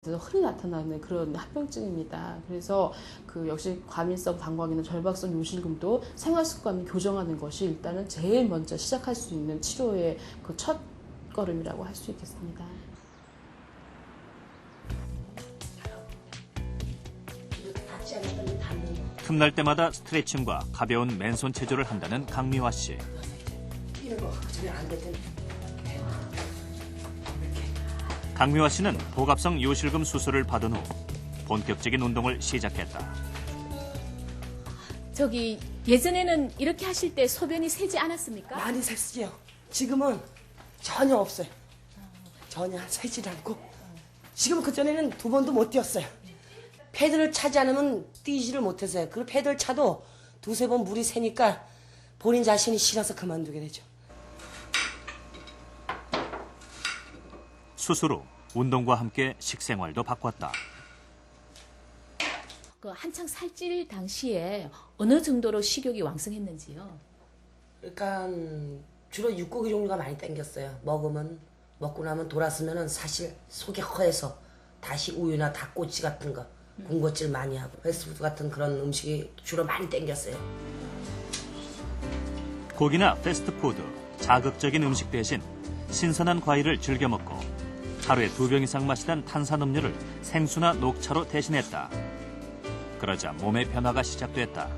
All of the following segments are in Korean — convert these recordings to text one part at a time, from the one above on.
흔히 나타나는 그런 합병증입니다. 그래서 역시 과민성 방광이나 결박성 요실금도 생활 습관을 교정하는 것이 일단은 제일 먼저 시작할 수 있는 치료의 그 첫 걸음이라고 할 수 있겠습니다. 틈날 때마다 스트레칭과 가벼운 맨손 체조를 한다는 강미화 씨. 강미화 씨는 복압성 요실금 수술을 받은 후 본격적인 운동을 시작했다. 예전에는 이렇게 하실 때 소변이 새지 않았습니까? 많이 샜어요. 지금은 전혀 없어요. 전혀 새질 않고. 지금 그전에는 2번도 못 뛰었어요. 패드를 차지 않으면 뛰지를 못했어요. 그 패드를 차도 2-3번 물이 새니까 본인 자신이 싫어서 그만두게 되죠. 수술 후 운동과 함께 식생활도 바꿨다. 한창 살찔 당시에 어느 정도로 식욕이 왕성했는지요? 그러니까 주로 육고기 종류가 많이 땡겼어요. 먹고 나면 돌았으면은 사실 속이 허해서 다시 우유나 닭꼬치 같은 거 군것질 많이 하고 패스트푸드 같은 그런 음식이 주로 많이 땡겼어요. 고기나 패스트푸드, 자극적인 음식 대신 신선한 과일을 즐겨 먹고 하루에 2병 이상 마시던 탄산음료를 생수나 녹차로 대신했다. 그러자 몸의 변화가 시작됐다.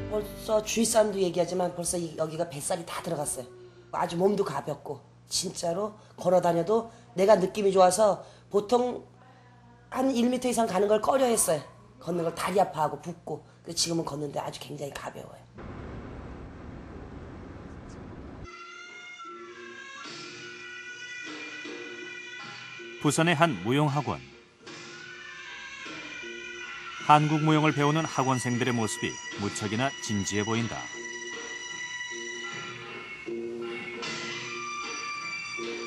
벌써 주위 사람도 얘기하지만 벌써 여기가 뱃살이 다 들어갔어요. 아주 몸도 가볍고 진짜로 걸어 다녀도 내가 느낌이 좋아서 보통 한 1m 이상 가는 걸 꺼려 했어요. 걷는 걸 다리 아파하고 붓고. 근데 지금은 걷는데 아주 굉장히 가벼워요. 부산의 한 무용학원. 한국 무용을 배우는 학원생들의 모습이 무척이나 진지해 보인다.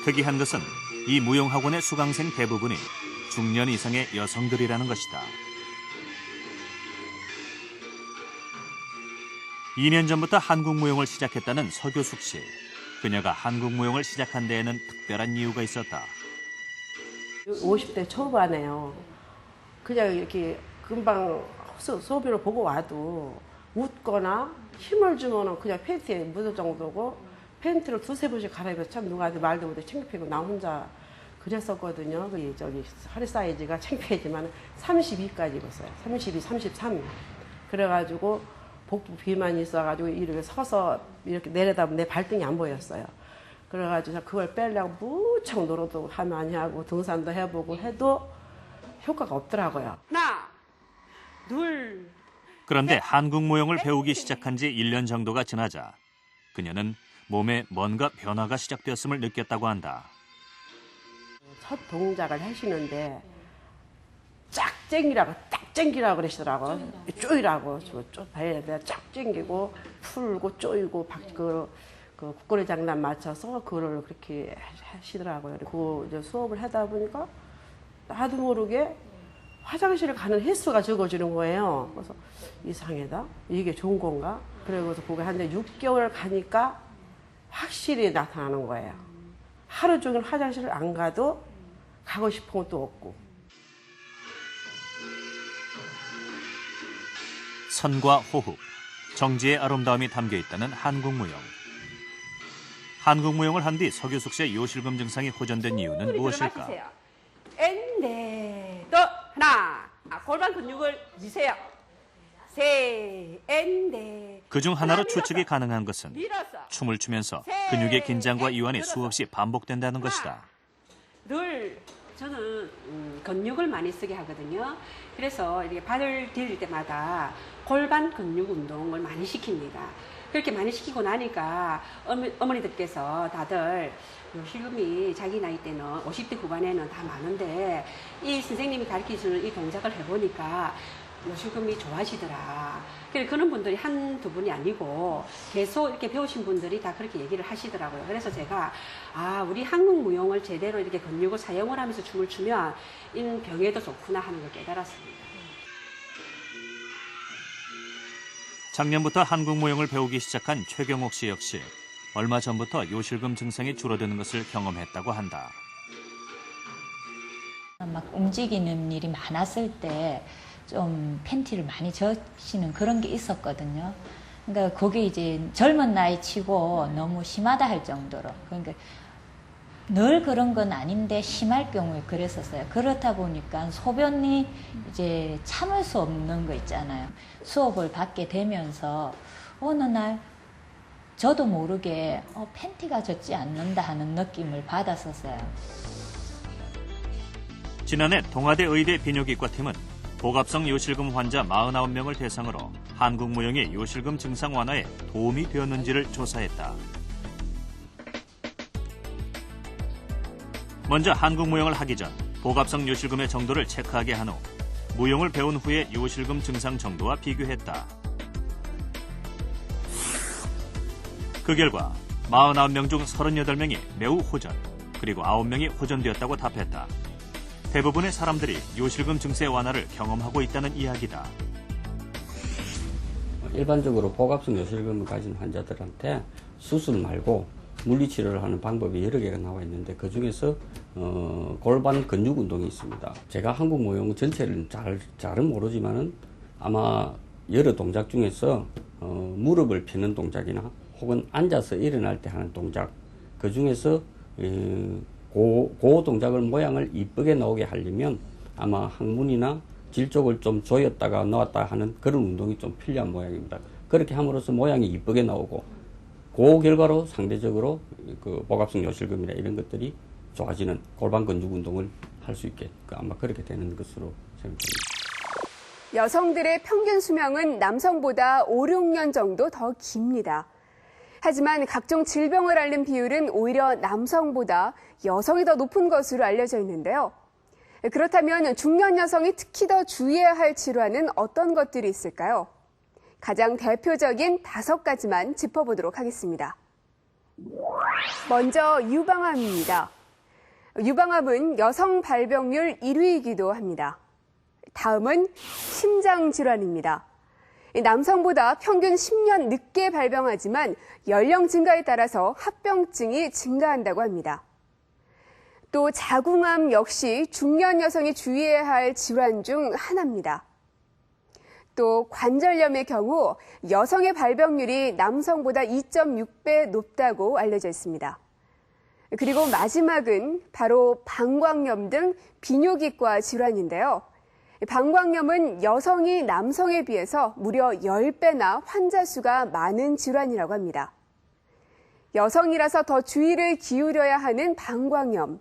특이한 것은 이 무용학원의 수강생 대부분이 중년 이상의 여성들이라는 것이다. 2년 전부터 한국 무용을 시작했다는 서교숙 씨. 그녀가 한국 무용을 시작한 데에는 특별한 이유가 있었다. 50대 초반에요. 그냥 이렇게 금방 소비를 보고 와도 웃거나 힘을 주면은 그냥 팬티에 묻을 정도고 팬티를 2-3번씩 갈아입어서 참 누구한테 말도 못해 창피하고 나 혼자 그랬었거든요. 허리 사이즈가 창피하지만 32까지 입었어요. 32, 33. 그래가지고 복부 비만이 있어가지고 이렇게 서서 이렇게 내려다보면 내 발등이 안 보였어요. 그래가지고 그걸 빼려고 무척 노력도 많이 하고 등산도 해보고 해도 효과가 없더라고요. 하나, 둘. 그런데 한국 무용을 배우기 시작한 지 1년 정도가 지나자 그녀는 몸에 뭔가 변화가 시작되었음을 느꼈다고 한다. 첫 동작을 하시는데 딱 쨍기라고 그러시더라고요. 쪼이라고. 내가 쫙 쨍기고 풀고 쪼이고 그 국거리 장단 맞춰서 그걸 그렇게 하시더라고요. 그 이제 수업을 하다 보니까 나도 모르게 화장실을 가는 횟수가 적어지는 거예요. 그래서 이상하다. 이게 좋은 건가? 그래서 그거 한 6개월 가니까 확실히 나타나는 거예요. 하루 종일 화장실을 안 가도 가고 싶은 것도 없고. 선과 호흡, 정지의 아름다움이 담겨 있다는 한국 무용. 한국 무용을 한 뒤 서교숙 씨의 요실금 증상이 호전된 이유는 무엇일까? 엔데 또 하나. 골반 근육을 미세요. 엔데. 그중 하나로 추측이 가능한 것은 춤을 추면서 근육의 긴장과 이완이 수없이 반복된다는 것이다. 늘 저는 근육을 많이 쓰게 하거든요. 그래서 이렇게 발을 디딜 때마다 골반 근육 운동을 많이 시킵니다. 그렇게 많이 시키고 나니까 어머니들께서 다들 요실금이 자기 나이 때는 50대 후반에는 다 많은데 이 선생님이 가르쳐주는 이 동작을 해보니까 요실금이 좋아지더라. 그런 분들이 1-2분이 아니고 계속 이렇게 배우신 분들이 다 그렇게 얘기를 하시더라고요. 그래서 제가 우리 한국 무용을 제대로 이렇게 근육을 사용을 하면서 춤을 추면 이 병에도 좋구나 하는 걸 깨달았습니다. 작년부터 한국 무용을 배우기 시작한 최경옥 씨 역시 얼마 전부터 요실금 증상이 줄어드는 것을 경험했다고 한다. 막 움직이는 일이 많았을 때 좀 팬티를 많이 젖히는 그런 게 있었거든요. 그러니까 그게 이제 젊은 나이 치고 너무 심하다 할 정도로. 그러니까 늘 그런 건 아닌데 심할 경우에 그랬었어요. 그렇다 보니까 소변이 이제 참을 수 없는 거 있잖아요. 수업을 받게 되면서 어느 날 저도 모르게 팬티가 젖지 않는다 하는 느낌을 받았었어요. 지난해 동아대 의대 비뇨기과 팀은 복압성 요실금 환자 49명을 대상으로 한국 무용의 요실금 증상 완화에 도움이 되었는지를 조사했다. 먼저 한국 무용을 하기 전 복압성 요실금의 정도를 체크하게 한 후 무용을 배운 후에 요실금 증상 정도와 비교했다. 그 결과 49명 중 38명이 매우 호전, 그리고 9명이 호전되었다고 답했다. 대부분의 사람들이 요실금 증세 완화를 경험하고 있다는 이야기다. 일반적으로 복압성 요실금을 가진 환자들한테 수술 말고 물리치료를 하는 방법이 여러 개가 나와 있는데 그 중에서 골반 근육 운동이 있습니다. 제가 한국 무용 전체를 잘은 모르지만은 아마 여러 동작 중에서 무릎을 펴는 동작이나 혹은 앉아서 일어날 때 하는 동작, 그 중에서 그 동작을 모양을 이쁘게 나오게 하려면 아마 항문이나 질 쪽을 좀 조였다가 넣었다 하는 그런 운동이 좀 필요한 모양입니다. 그렇게 함으로써 모양이 이쁘게 나오고 그 결과로 상대적으로 그 복압성 요실금이나 이런 것들이 좋아지는 골반 근육 운동을 할 수 있게 아마 그렇게 되는 것으로 생각합니다. 여성들의 평균 수명은 남성보다 5, 6년 정도 더 깁니다. 하지만 각종 질병을 앓는 비율은 오히려 남성보다 여성이 더 높은 것으로 알려져 있는데요. 그렇다면 중년 여성이 특히 더 주의해야 할 질환은 어떤 것들이 있을까요? 가장 대표적인 5가지만 짚어보도록 하겠습니다. 먼저 유방암입니다. 유방암은 여성 발병률 1위이기도 합니다. 다음은 심장질환입니다. 남성보다 평균 10년 늦게 발병하지만 연령 증가에 따라서 합병증이 증가한다고 합니다. 또 자궁암 역시 중년 여성이 주의해야 할 질환 중 하나입니다. 또 관절염의 경우 여성의 발병률이 남성보다 2.6배 높다고 알려져 있습니다. 그리고 마지막은 바로 방광염 등 비뇨기과 질환인데요. 방광염은 여성이 남성에 비해서 무려 10배나 환자 수가 많은 질환이라고 합니다. 여성이라서 더 주의를 기울여야 하는 방광염.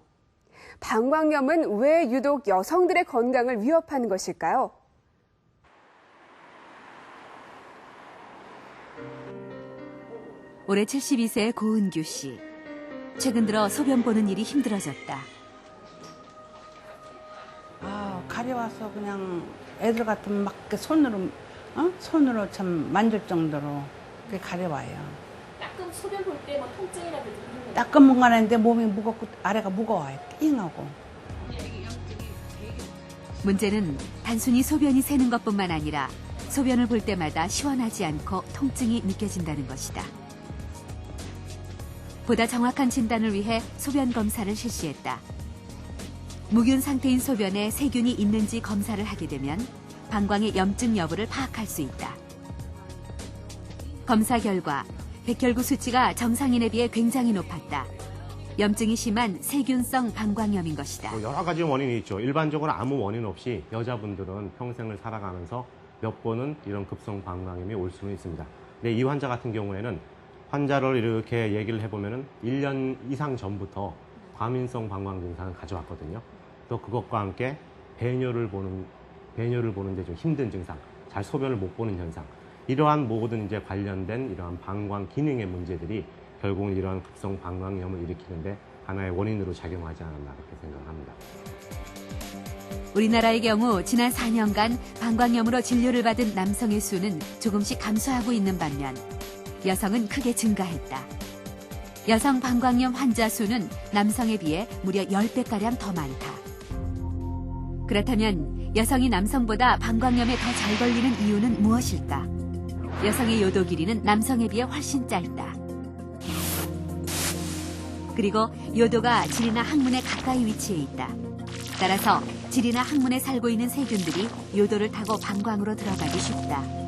방광염은 왜 유독 여성들의 건강을 위협하는 것일까요? 올해 72세의 고은규 씨. 최근 들어 소변 보는 일이 힘들어졌다. 가려와서 그냥 애들 같으면 막 손으로 참 만질 정도로 그게 가려와요. 가끔 소변 볼 때 뭐 통증이라든지 그런 거. 따끔한 건 아닌데 몸이 무겁고 아래가 무거워요. 띵하고. 문제는 단순히 소변이 새는 것뿐만 아니라 소변을 볼 때마다 시원하지 않고 통증이 느껴진다는 것이다. 보다 정확한 진단을 위해 소변 검사를 실시했다. 무균 상태인 소변에 세균이 있는지 검사를 하게 되면 방광의 염증 여부를 파악할 수 있다. 검사 결과 백혈구 수치가 정상인에 비해 굉장히 높았다. 염증이 심한 세균성 방광염인 것이다. 여러 가지 원인이 있죠. 일반적으로 아무 원인 없이 여자분들은 평생을 살아가면서 몇 번은 이런 급성 방광염이 올 수는 있습니다. 근데 이 환자 같은 경우에는 환자를 이렇게 얘기를 해보면은 1년 이상 전부터 과민성 방광 증상을 가져왔거든요. 또 그것과 함께 배뇨를 보는데 좀 힘든 증상, 잘 소변을 못 보는 현상, 이러한 모든 이제 관련된 이러한 방광 기능의 문제들이 결국은 이러한 급성 방광염을 일으키는데 하나의 원인으로 작용하지 않았나 그렇게 생각합니다. 우리나라의 경우 지난 4년간 방광염으로 진료를 받은 남성의 수는 조금씩 감소하고 있는 반면 여성은 크게 증가했다. 여성 방광염 환자 수는 남성에 비해 무려 10배가량 더 많다. 그렇다면 여성이 남성보다 방광염에 더 잘 걸리는 이유는 무엇일까? 여성의 요도 길이는 남성에 비해 훨씬 짧다. 그리고 요도가 질이나 항문에 가까이 위치해 있다. 따라서 질이나 항문에 살고 있는 세균들이 요도를 타고 방광으로 들어가기 쉽다.